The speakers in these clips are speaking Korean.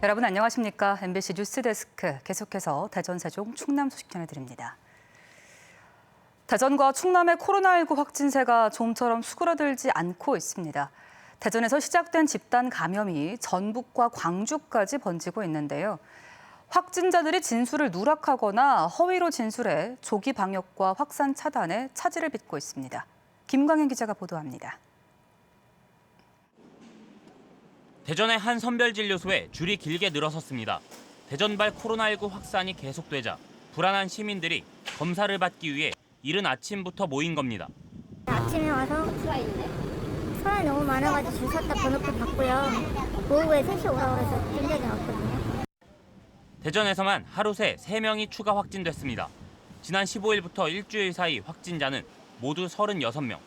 여러분 안녕하십니까? MBC 뉴스데스크 계속해서 대전, 세종, 충남 소식 전해드립니다. 대전과 충남의 코로나19 확진세가 좀처럼 수그러들지 않고 있습니다. 대전에서 시작된 집단 감염이 전북과 광주까지 번지고 있는데요. 확진자들이 진술을 누락하거나 허위로 진술해 조기 방역과 확산 차단에 차질을 빚고 있습니다. 김광현 기자가 보도합니다. 대전의 한 선별진료소에 줄이 길게 늘어섰습니다. 대전발 코로나19 확산이 계속되자 불안한 시민들이 검사를 받기 위해 이른 아침부터 모인 겁니다. 아침에 와서 사람이 너무 많아가지고 줄 섰다 번호표 받고요. 오후에 3시 오라고 해서 좀 전에 왔거든요. 대전에서만 하루 새 3명이 추가 확진됐습니다. 지난 15일부터 일주일 사이 확진자는 모두 36명.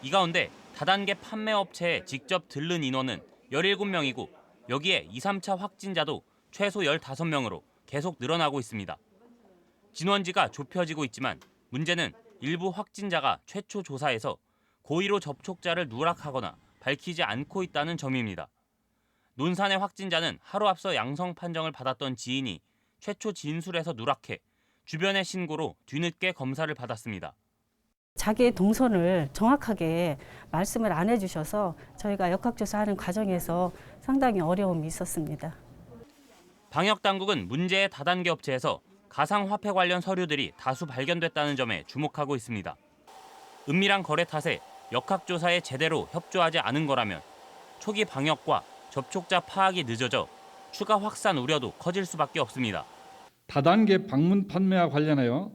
이 가운데 다단계 판매업체에 직접 들른 인원은 17명이고 여기에 2, 3차 확진자도 최소 15명으로 계속 늘어나고 있습니다. 진원지가 좁혀지고 있지만 문제는 일부 확진자가 최초 조사에서 고의로 접촉자를 누락하거나 밝히지 않고 있다는 점입니다. 논산의 확진자는 하루 앞서 양성 판정을 받았던 지인이 최초 진술에서 누락해 주변의 신고로 뒤늦게 검사를 받았습니다. 자기의 동선을 정확하게 말씀을 안 해주셔서 저희가 역학조사하는 과정에서 상당히 어려움이 있었습니다. 방역당국은 문제의 다단계 업체에서 가상화폐 관련 서류들이 다수 발견됐다는 점에 주목하고 있습니다. 은밀한 거래 탓에 역학조사에 제대로 협조하지 않은 거라면 초기 방역과 접촉자 파악이 늦어져 추가 확산 우려도 커질 수밖에 없습니다. 다단계 방문 판매와 관련하여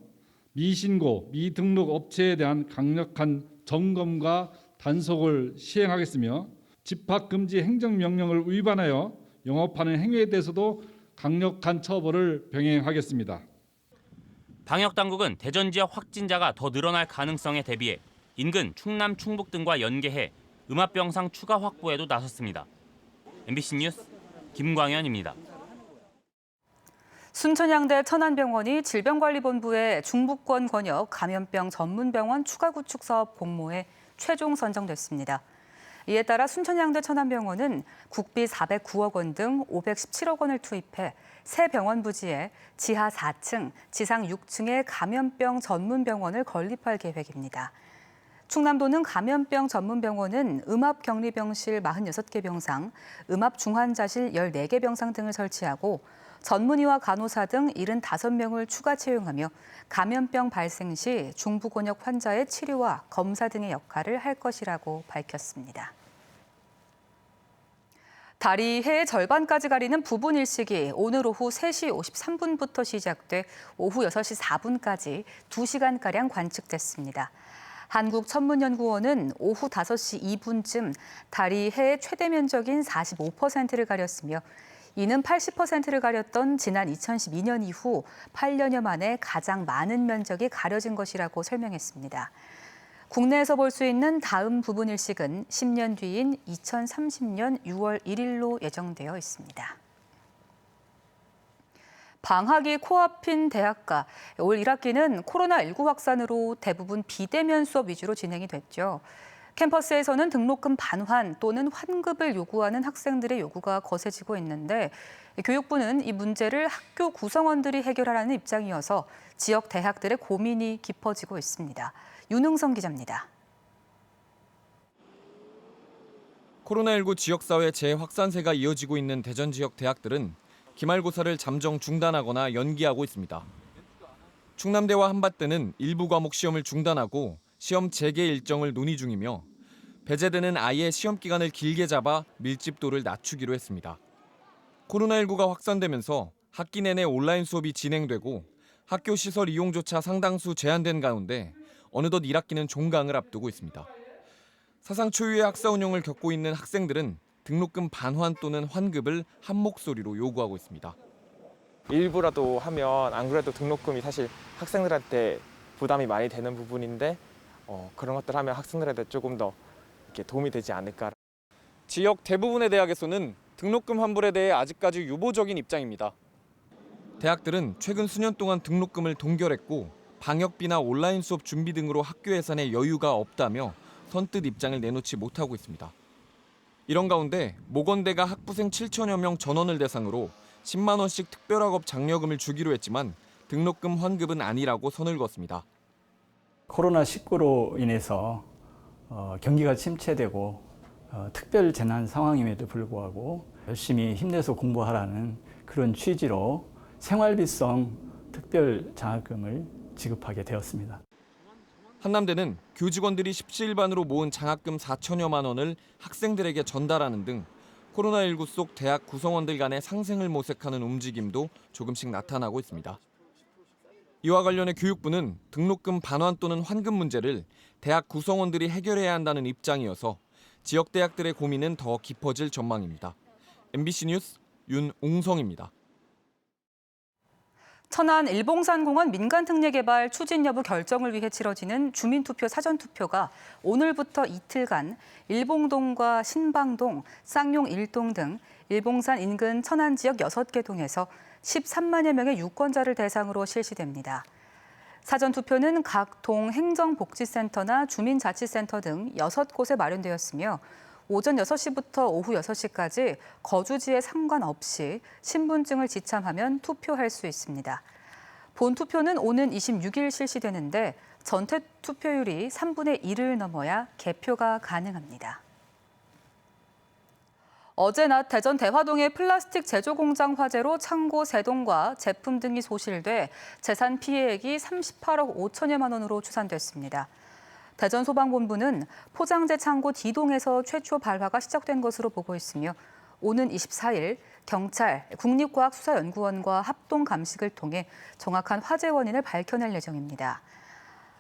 미신고, 미등록 업체에 대한 강력한 점검과 단속을 시행하겠으며 집합금지 행정명령을 위반하여 영업하는 행위에 대해서도 강력한 처벌을 병행하겠습니다. 방역당국은 대전 지역 확진자가 더 늘어날 가능성에 대비해 인근 충남, 충북 등과 연계해 음압병상 추가 확보에도 나섰습니다. MBC 뉴스 김광현입니다. 순천향대 천안병원이 질병관리본부의 중부권 권역 감염병 전문병원 추가 구축 사업 공모에 최종 선정됐습니다. 이에 따라 순천향대 천안병원은 국비 409억 원 등 517억 원을 투입해 새 병원 부지에 지하 4층, 지상 6층의 감염병 전문병원을 건립할 계획입니다. 충남도는 감염병 전문병원은 음압격리병실 46개 병상, 음압중환자실 14개 병상 등을 설치하고 전문의와 간호사 등 75명을 추가 채용하며 감염병 발생 시 중부곤역 환자의 치료와 검사 등의 역할을 할 것이라고 밝혔습니다. 달이 해의 절반까지 가리는 부분 일식이 오늘 오후 3시 53분부터 시작돼 오후 6시 4분까지 2시간가량 관측됐습니다. 한국천문연구원은 오후 5시 2분쯤 달이 해의 최대 면적인 45%를 가렸으며 이는 80%를 가렸던 지난 2012년 이후 8년여 만에 가장 많은 면적이 가려진 것이라고 설명했습니다. 국내에서 볼 수 있는 다음 부분 일식은 10년 뒤인 2030년 6월 1일로 예정되어 있습니다. 방학이 코앞인 대학가. 올 1학기는 코로나19 확산으로 대부분 비대면 수업 위주로 진행이 됐죠. 캠퍼스에서는 등록금 반환 또는 환급을 요구하는 학생들의 요구가 거세지고 있는데 교육부는 이 문제를 학교 구성원들이 해결하라는 입장이어서 지역 대학들의 고민이 깊어지고 있습니다. 윤흥성 기자입니다. 코로나19 지역사회 재확산세가 이어지고 있는 대전 지역 대학들은 기말고사를 잠정 중단하거나 연기하고 있습니다. 충남대와 한밭대는 일부 과목 시험을 중단하고 시험 재개 일정을 논의 중이며 배제대는 아예 시험 기간을 길게 잡아 밀집도를 낮추기로 했습니다. 코로나19가 확산되면서 학기 내내 온라인 수업이 진행되고 학교 시설 이용조차 상당수 제한된 가운데 어느덧 1학기는 종강을 앞두고 있습니다. 사상 초유의 학사 운영을 겪고 있는 학생들은 등록금 반환 또는 환급을 한 목소리로 요구하고 있습니다. 일부라도 하면 안 그래도 등록금이 사실 학생들한테 부담이 많이 되는 부분인데 그런 것들 하면 학생들한테 조금 더 이렇게 도움이 되지 않을까. 지역 대부분의 대학에서는 등록금 환불에 대해 아직까지 유보적인 입장입니다. 대학들은 최근 수년 동안 등록금을 동결했고 방역비나 온라인 수업 준비 등으로 학교 예산에 여유가 없다며 선뜻 입장을 내놓지 못하고 있습니다. 이런 가운데 모건대가 학부생 7천여 명 전원을 대상으로 10만 원씩 특별학업 장려금을 주기로 했지만 등록금 환급은 아니라고 선을 그었습니다. 코로나19로 인해서 경기가 침체되고 특별 재난 상황임에도 불구하고 열심히 힘내서 공부하라는 그런 취지로 생활비성 특별 장학금을 지급하게 되었습니다. 한남대는 교직원들이 십시일반으로 모은 장학금 4천여만 원을 학생들에게 전달하는 등 코로나19 속 대학 구성원들 간의 상생을 모색하는 움직임도 조금씩 나타나고 있습니다. 이와 관련해 교육부는 등록금 반환 또는 환급 문제를 대학 구성원들이 해결해야 한다는 입장이어서 지역 대학들의 고민은 더 깊어질 전망입니다. MBC 뉴스 윤옹성입니다. 천안 일봉산공원 민간특례개발 추진 여부 결정을 위해 치러지는 주민투표 사전투표가 오늘부터 이틀간 일봉동과 신방동, 쌍용 1동 등 일봉산 인근 천안 지역 6개 동에서 13만여 명의 유권자를 대상으로 실시됩니다. 사전투표는 각 동 행정복지센터나 주민자치센터 등 6곳에 마련되었으며 오전 6시부터 오후 6시까지 거주지에 상관없이 신분증을 지참하면 투표할 수 있습니다. 본투표는 오는 26일 실시되는데 전체 투표율이 3분의 1을 넘어야 개표가 가능합니다. 어제 낮 대전 대화동의 플라스틱 제조 공장 화재로 창고 3동과 제품 등이 소실돼 재산 피해액이 38억 5천여만 원으로 추산됐습니다. 대전 소방본부는 포장재 창고 D동에서 최초 발화가 시작된 것으로 보고 있으며 오는 24일 경찰, 국립과학수사연구원과 합동 감식을 통해 정확한 화재 원인을 밝혀낼 예정입니다.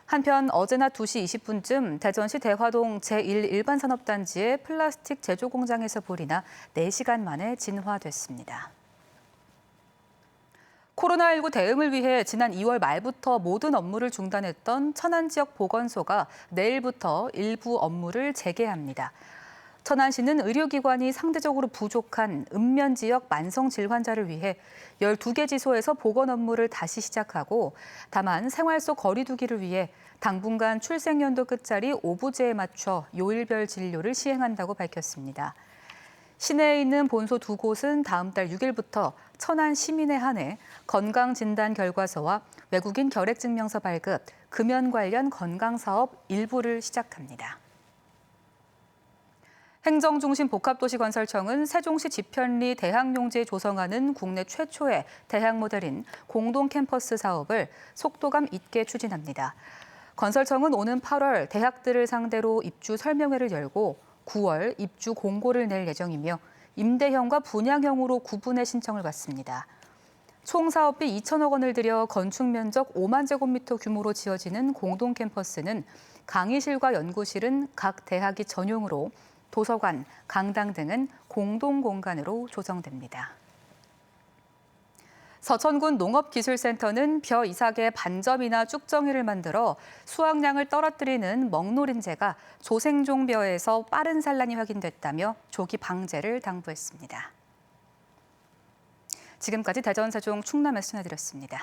한편 어제 낮 2시 20분쯤 대전시 대화동 제1일반산업단지의 플라스틱 제조 공장에서 불이 나 4시간 만에 진화됐습니다. 코로나19 대응을 위해 지난 2월 말부터 모든 업무를 중단했던 천안 지역 보건소가 내일부터 일부 업무를 재개합니다. 천안시는 의료기관이 상대적으로 부족한 읍면 지역 만성질 환자를 위해 12개 지소에서 보건 업무를 다시 시작하고 다만 생활 속 거리 두기를 위해 당분간 출생연도 끝자리 5부제에 맞춰 요일별 진료를 시행한다고 밝혔습니다. 시내에 있는 본소 2곳은 다음 달 6일부터 천안 시민에 한해 건강진단 결과서와 외국인 결핵증명서 발급, 금연 관련 건강사업 일부를 시작합니다. 행정중심 복합도시건설청은 세종시 지편리 대학용지에 조성하는 국내 최초의 대학 모델인 공동캠퍼스 사업을 속도감 있게 추진합니다. 건설청은 오는 8월 대학들을 상대로 입주 설명회를 열고 9월 입주 공고를 낼 예정이며 임대형과 분양형으로 구분해 신청을 받습니다. 총 사업비 2천억 원을 들여 건축 면적 5만 제곱미터 규모로 지어지는 공동 캠퍼스는 강의실과 연구실은 각 대학이 전용으로 도서관, 강당 등은 공동 공간으로 조성됩니다. 서천군 농업기술센터는 벼 이삭의 반점이나 쭉정이를 만들어 수확량을 떨어뜨리는 먹노린재가 조생종 벼에서 빠른 산란이 확인됐다며 조기 방제를 당부했습니다. 지금까지 대전, 세종, 충남에서 전해드렸습니다.